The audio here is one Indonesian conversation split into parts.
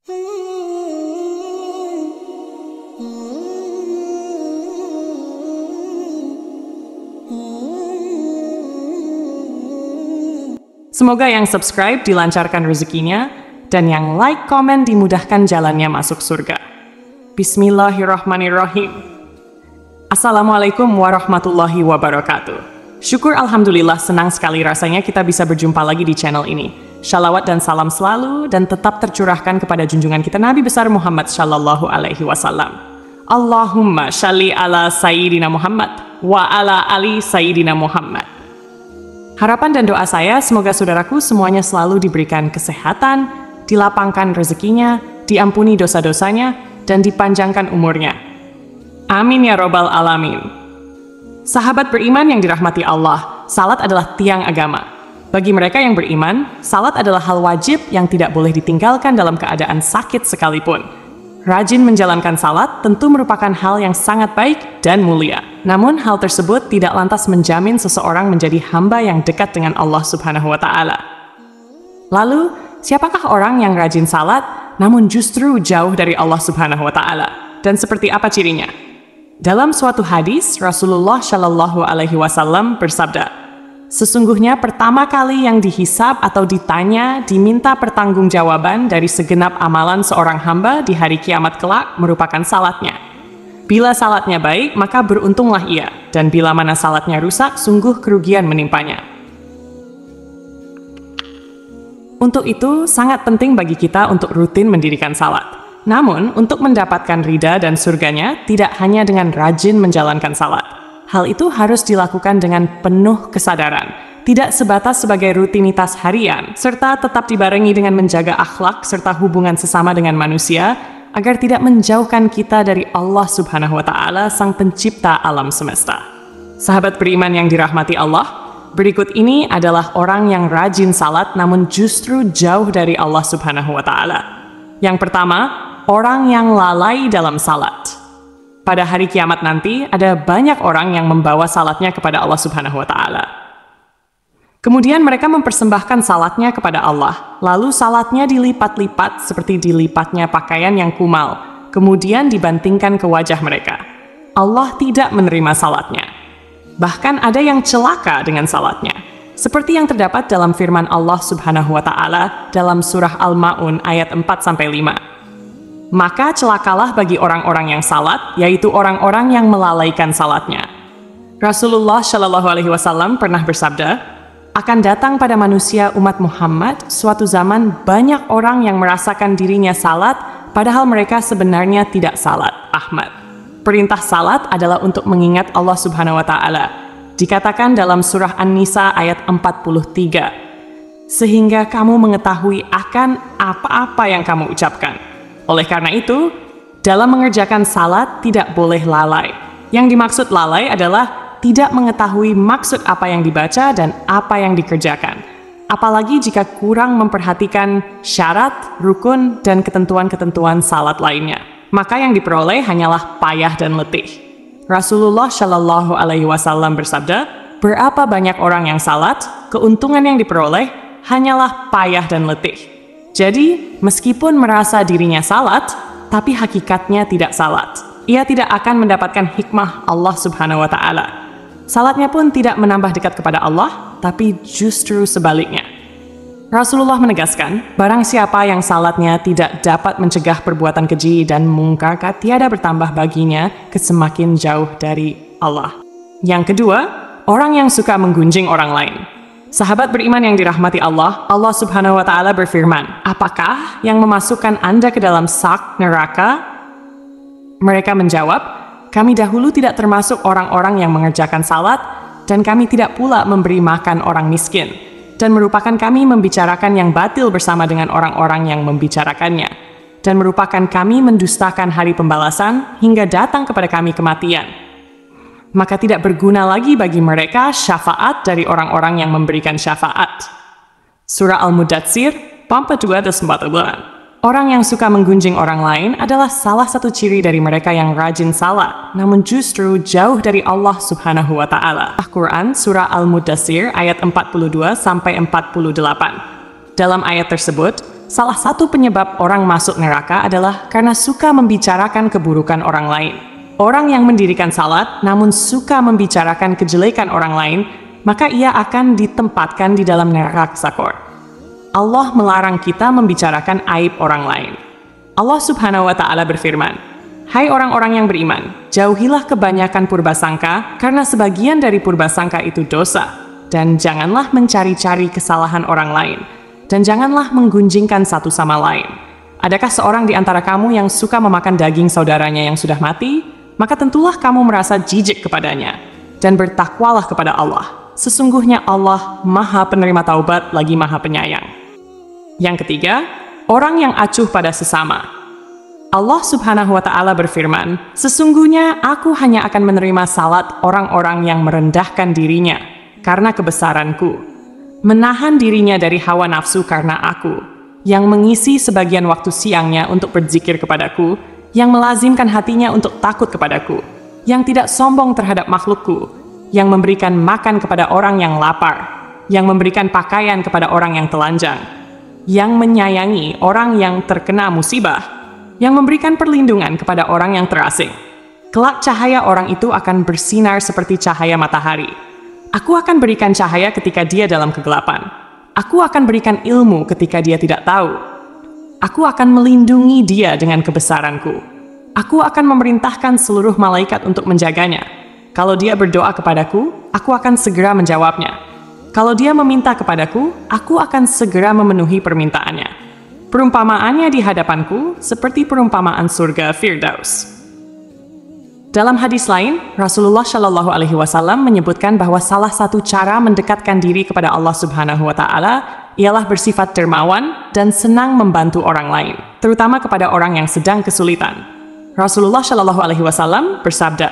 Semoga yang subscribe dilancarkan rezekinya, dan yang like, komen dimudahkan jalannya masuk surga. Bismillahirrahmanirrahim. Assalamualaikum warahmatullahi wabarakatuh. Syukur alhamdulillah, senang sekali rasanya kita bisa berjumpa lagi di channel ini. Shalawat dan salam selalu dan tetap tercurahkan kepada junjungan kita Nabi besar Muhammad Shallallahu Alaihi Wasallam. Allahumma shalli ala Sayyidina Muhammad wa ala ali Sayyidina Muhammad. Harapan dan doa saya semoga saudaraku semuanya selalu diberikan kesehatan, dilapangkan rezekinya, diampuni dosa-dosanya, dan dipanjangkan umurnya. Amin ya robbal alamin. Sahabat beriman yang dirahmati Allah, salat adalah tiang agama. Bagi mereka yang beriman, salat adalah hal wajib yang tidak boleh ditinggalkan dalam keadaan sakit sekalipun. Rajin menjalankan salat tentu merupakan hal yang sangat baik dan mulia. Namun hal tersebut tidak lantas menjamin seseorang menjadi hamba yang dekat dengan Allah Subhanahu wa Ta'ala. Lalu, siapakah orang yang rajin salat namun justru jauh dari Allah Subhanahu wa Ta'ala? Dan seperti apa cirinya? Dalam suatu hadis, Rasulullah Shallallahu Alaihi Wasallam bersabda, sesungguhnya pertama kali yang dihisab atau ditanya, diminta pertanggungjawaban dari segenap amalan seorang hamba di hari kiamat kelak merupakan salatnya. Bila salatnya baik, maka beruntunglah ia, dan bila mana salatnya rusak, sungguh kerugian menimpanya. Untuk itu, sangat penting bagi kita untuk rutin mendirikan salat. Namun, untuk mendapatkan ridha dan surganya, tidak hanya dengan rajin menjalankan salat. Hal itu harus dilakukan dengan penuh kesadaran, tidak sebatas sebagai rutinitas harian, serta tetap dibarengi dengan menjaga akhlak serta hubungan sesama dengan manusia, agar tidak menjauhkan kita dari Allah Subhanahu wa Ta'ala, Sang Pencipta alam semesta. Sahabat beriman yang dirahmati Allah, berikut ini adalah orang yang rajin salat namun justru jauh dari Allah Subhanahu wa Ta'ala. Yang pertama, orang yang lalai dalam salat. Pada hari kiamat nanti, ada banyak orang yang membawa salatnya kepada Allah Subhanahu wa Ta'ala. Kemudian mereka mempersembahkan salatnya kepada Allah, lalu salatnya dilipat-lipat seperti dilipatnya pakaian yang kumal, kemudian dibantingkan ke wajah mereka. Allah tidak menerima salatnya. Bahkan ada yang celaka dengan salatnya, seperti yang terdapat dalam firman Allah Subhanahu wa Ta'ala dalam surah Al-Ma'un ayat 4-5. Maka celakalah bagi orang-orang yang salat, yaitu orang-orang yang melalaikan salatnya. Rasulullah Shallallahu Alaihi Wasallam pernah bersabda, akan datang pada manusia umat Muhammad suatu zaman banyak orang yang merasakan dirinya salat, padahal mereka sebenarnya tidak salat. Ahmad. Perintah salat adalah untuk mengingat Allah Subhanahu wa Ta'ala. Dikatakan dalam surah An-Nisa ayat 43, sehingga kamu mengetahui akan apa-apa yang kamu ucapkan. Oleh karena itu, dalam mengerjakan salat tidak boleh lalai. Yang dimaksud lalai adalah tidak mengetahui maksud apa yang dibaca dan apa yang dikerjakan. Apalagi jika kurang memperhatikan syarat, rukun, dan ketentuan-ketentuan salat lainnya. Maka yang diperoleh hanyalah payah dan letih. Rasulullah Shallallahu Alaihi Wasallam bersabda, berapa banyak orang yang salat, keuntungan yang diperoleh hanyalah payah dan letih. Jadi, meskipun merasa dirinya salat, tapi hakikatnya tidak salat. Ia tidak akan mendapatkan hikmah Allah Subhanahu wa Ta'ala. Salatnya pun tidak menambah dekat kepada Allah, tapi justru sebaliknya. Rasulullah menegaskan, barang siapa yang salatnya tidak dapat mencegah perbuatan keji dan mungkar, tiada bertambah baginya kesemakin jauh dari Allah. Yang kedua, orang yang suka menggunjing orang lain. Sahabat beriman yang dirahmati Allah, Allah Subhanahu wa Ta'ala berfirman, apakah yang memasukkan Anda ke dalam sak neraka? Mereka menjawab, kami dahulu tidak termasuk orang-orang yang mengerjakan salat, dan kami tidak pula memberi makan orang miskin, dan merupakan kami membicarakan yang batil bersama dengan orang-orang yang membicarakannya, dan merupakan kami mendustakan hari pembalasan hingga datang kepada kami kematian. Maka tidak berguna lagi bagi mereka syafaat dari orang-orang yang memberikan syafaat. Surah Al-Mudatsir, 42-44. Orang yang suka menggunjing orang lain adalah salah satu ciri dari mereka yang rajin salat, namun justru jauh dari Allah Subhanahu wa Ta'ala. Al-Quran, Surah Al-Mudatsir, ayat 42-48. Dalam ayat tersebut, salah satu penyebab orang masuk neraka adalah karena suka membicarakan keburukan orang lain. Orang yang mendirikan salat namun suka membicarakan kejelekan orang lain, maka ia akan ditempatkan di dalam neraka sakor. Allah melarang kita membicarakan aib orang lain. Allah Subhanahu wa Ta'ala berfirman, "Hai orang-orang yang beriman, jauhilah kebanyakan purbasangka, karena sebagian dari purbasangka itu dosa, dan janganlah mencari-cari kesalahan orang lain, dan janganlah menggunjingkan satu sama lain. Adakah seorang di antara kamu yang suka memakan daging saudaranya yang sudah mati? Maka tentulah kamu merasa jijik kepadanya, dan bertakwalah kepada Allah. Sesungguhnya Allah Maha Penerima Taubat lagi Maha Penyayang." Yang ketiga, orang yang acuh pada sesama. Allah Subhanahu wa Ta'ala berfirman, "Sesungguhnya aku hanya akan menerima salat orang-orang yang merendahkan dirinya karena kebesaranku, menahan dirinya dari hawa nafsu karena aku, yang mengisi sebagian waktu siangnya untuk berzikir kepadaku, yang melazimkan hatinya untuk takut kepadaku, yang tidak sombong terhadap makhlukku, yang memberikan makan kepada orang yang lapar, yang memberikan pakaian kepada orang yang telanjang, yang menyayangi orang yang terkena musibah, yang memberikan perlindungan kepada orang yang terasing. Kelak cahaya orang itu akan bersinar seperti cahaya matahari. Aku akan berikan cahaya ketika dia dalam kegelapan. Aku akan berikan ilmu ketika dia tidak tahu. Aku akan melindungi dia dengan kebesaranku. Aku akan memerintahkan seluruh malaikat untuk menjaganya. Kalau dia berdoa kepadaku, aku akan segera menjawabnya. Kalau dia meminta kepadaku, aku akan segera memenuhi permintaannya. Perumpamaannya di hadapanku seperti perumpamaan surga Firdaus." Dalam hadis lain, Rasulullah Shallallahu Alaihi Wasallam menyebutkan bahwa salah satu cara mendekatkan diri kepada Allah Subhanahu Wa Taala ialah bersifat dermawan dan senang membantu orang lain, terutama kepada orang yang sedang kesulitan. Rasulullah Shallallahu Alaihi Wasallam bersabda,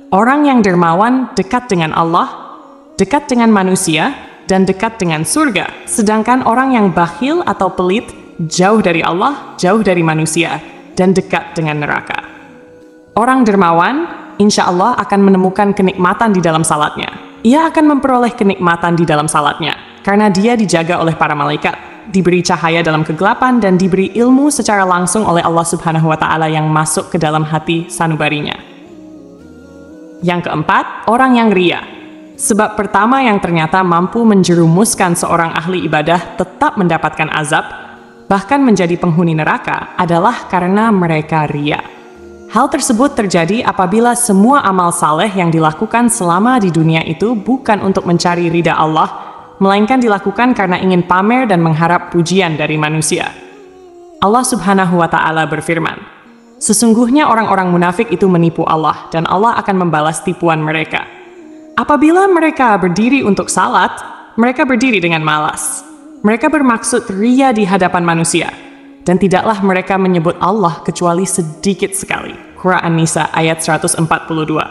"Orang yang dermawan dekat dengan Allah, dekat dengan manusia, dan dekat dengan surga. Sedangkan orang yang bakhil atau pelit, jauh dari Allah, jauh dari manusia, dan dekat dengan neraka." Orang dermawan, insya Allah akan menemukan kenikmatan di dalam salatnya. Ia akan memperoleh kenikmatan di dalam salatnya, karena dia dijaga oleh para malaikat, diberi cahaya dalam kegelapan, dan diberi ilmu secara langsung oleh Allah Subhanahu wa Ta'ala yang masuk ke dalam hati sanubarinya. Yang keempat, orang yang ria. Sebab pertama yang ternyata mampu menjerumuskan seorang ahli ibadah tetap mendapatkan azab, bahkan menjadi penghuni neraka, adalah karena mereka ria. Hal tersebut terjadi apabila semua amal saleh yang dilakukan selama di dunia itu bukan untuk mencari ridha Allah, melainkan dilakukan karena ingin pamer dan mengharap pujian dari manusia. Allah Subhanahu wa Ta'ala berfirman, "Sesungguhnya orang-orang munafik itu menipu Allah, dan Allah akan membalas tipuan mereka. Apabila mereka berdiri untuk salat, mereka berdiri dengan malas. Mereka bermaksud ria di hadapan manusia, dan tidaklah mereka menyebut Allah kecuali sedikit sekali." Quran An-Nisa ayat 142.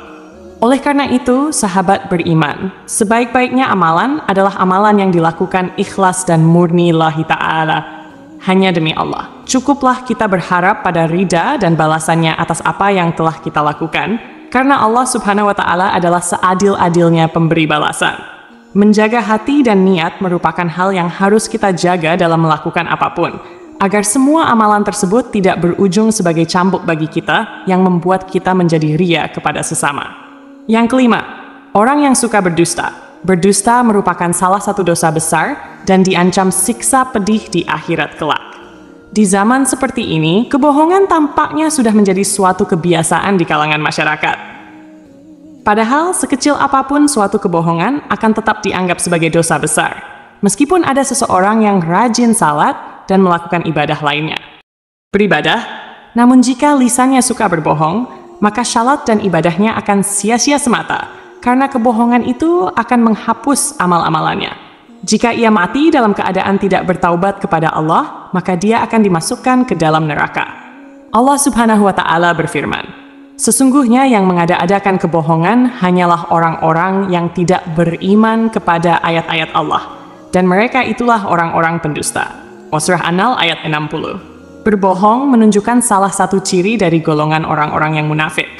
Oleh karena itu, sahabat beriman, sebaik-baiknya amalan adalah amalan yang dilakukan ikhlas dan murni lillahi ta'ala, hanya demi Allah. Cukuplah kita berharap pada ridha dan balasannya atas apa yang telah kita lakukan, karena Allah Subhanahu wa Ta'ala adalah seadil-adilnya pemberi balasan. Menjaga hati dan niat merupakan hal yang harus kita jaga dalam melakukan apapun, agar semua amalan tersebut tidak berujung sebagai cambuk bagi kita yang membuat kita menjadi ria kepada sesama. Yang kelima, orang yang suka berdusta. Berdusta merupakan salah satu dosa besar dan diancam siksa pedih di akhirat kelak. Di zaman seperti ini, kebohongan tampaknya sudah menjadi suatu kebiasaan di kalangan masyarakat. Padahal, sekecil apapun suatu kebohongan akan tetap dianggap sebagai dosa besar, meskipun ada seseorang yang rajin salat dan melakukan ibadah lainnya. Beribadah, namun jika lisannya suka berbohong, maka salat dan ibadahnya akan sia-sia semata, karena kebohongan itu akan menghapus amal-amalannya. Jika ia mati dalam keadaan tidak bertaubat kepada Allah, maka dia akan dimasukkan ke dalam neraka. Allah Subhanahu wa Ta'ala berfirman, "Sesungguhnya yang mengada-adakan kebohongan hanyalah orang-orang yang tidak beriman kepada ayat-ayat Allah, dan mereka itulah orang-orang pendusta." Surah An-Nahl ayat 60. Berbohong menunjukkan salah satu ciri dari golongan orang-orang yang munafik.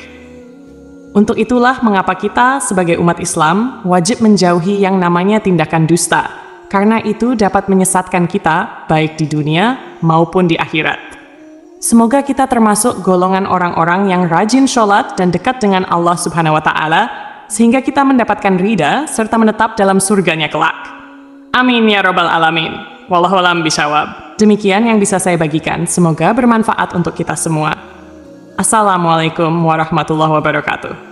Untuk itulah mengapa kita sebagai umat Islam wajib menjauhi yang namanya tindakan dusta karena itu dapat menyesatkan kita baik di dunia maupun di akhirat. Semoga kita termasuk golongan orang-orang yang rajin sholat dan dekat dengan Allah Subhanahu wa Ta'ala, sehingga kita mendapatkan ridha serta menetap dalam surganya kelak. Amin ya Rabbal Alamin. Wallahu a'lam bishawab. Demikian yang bisa saya bagikan. Semoga bermanfaat untuk kita semua. Assalamualaikum warahmatullahi wabarakatuh.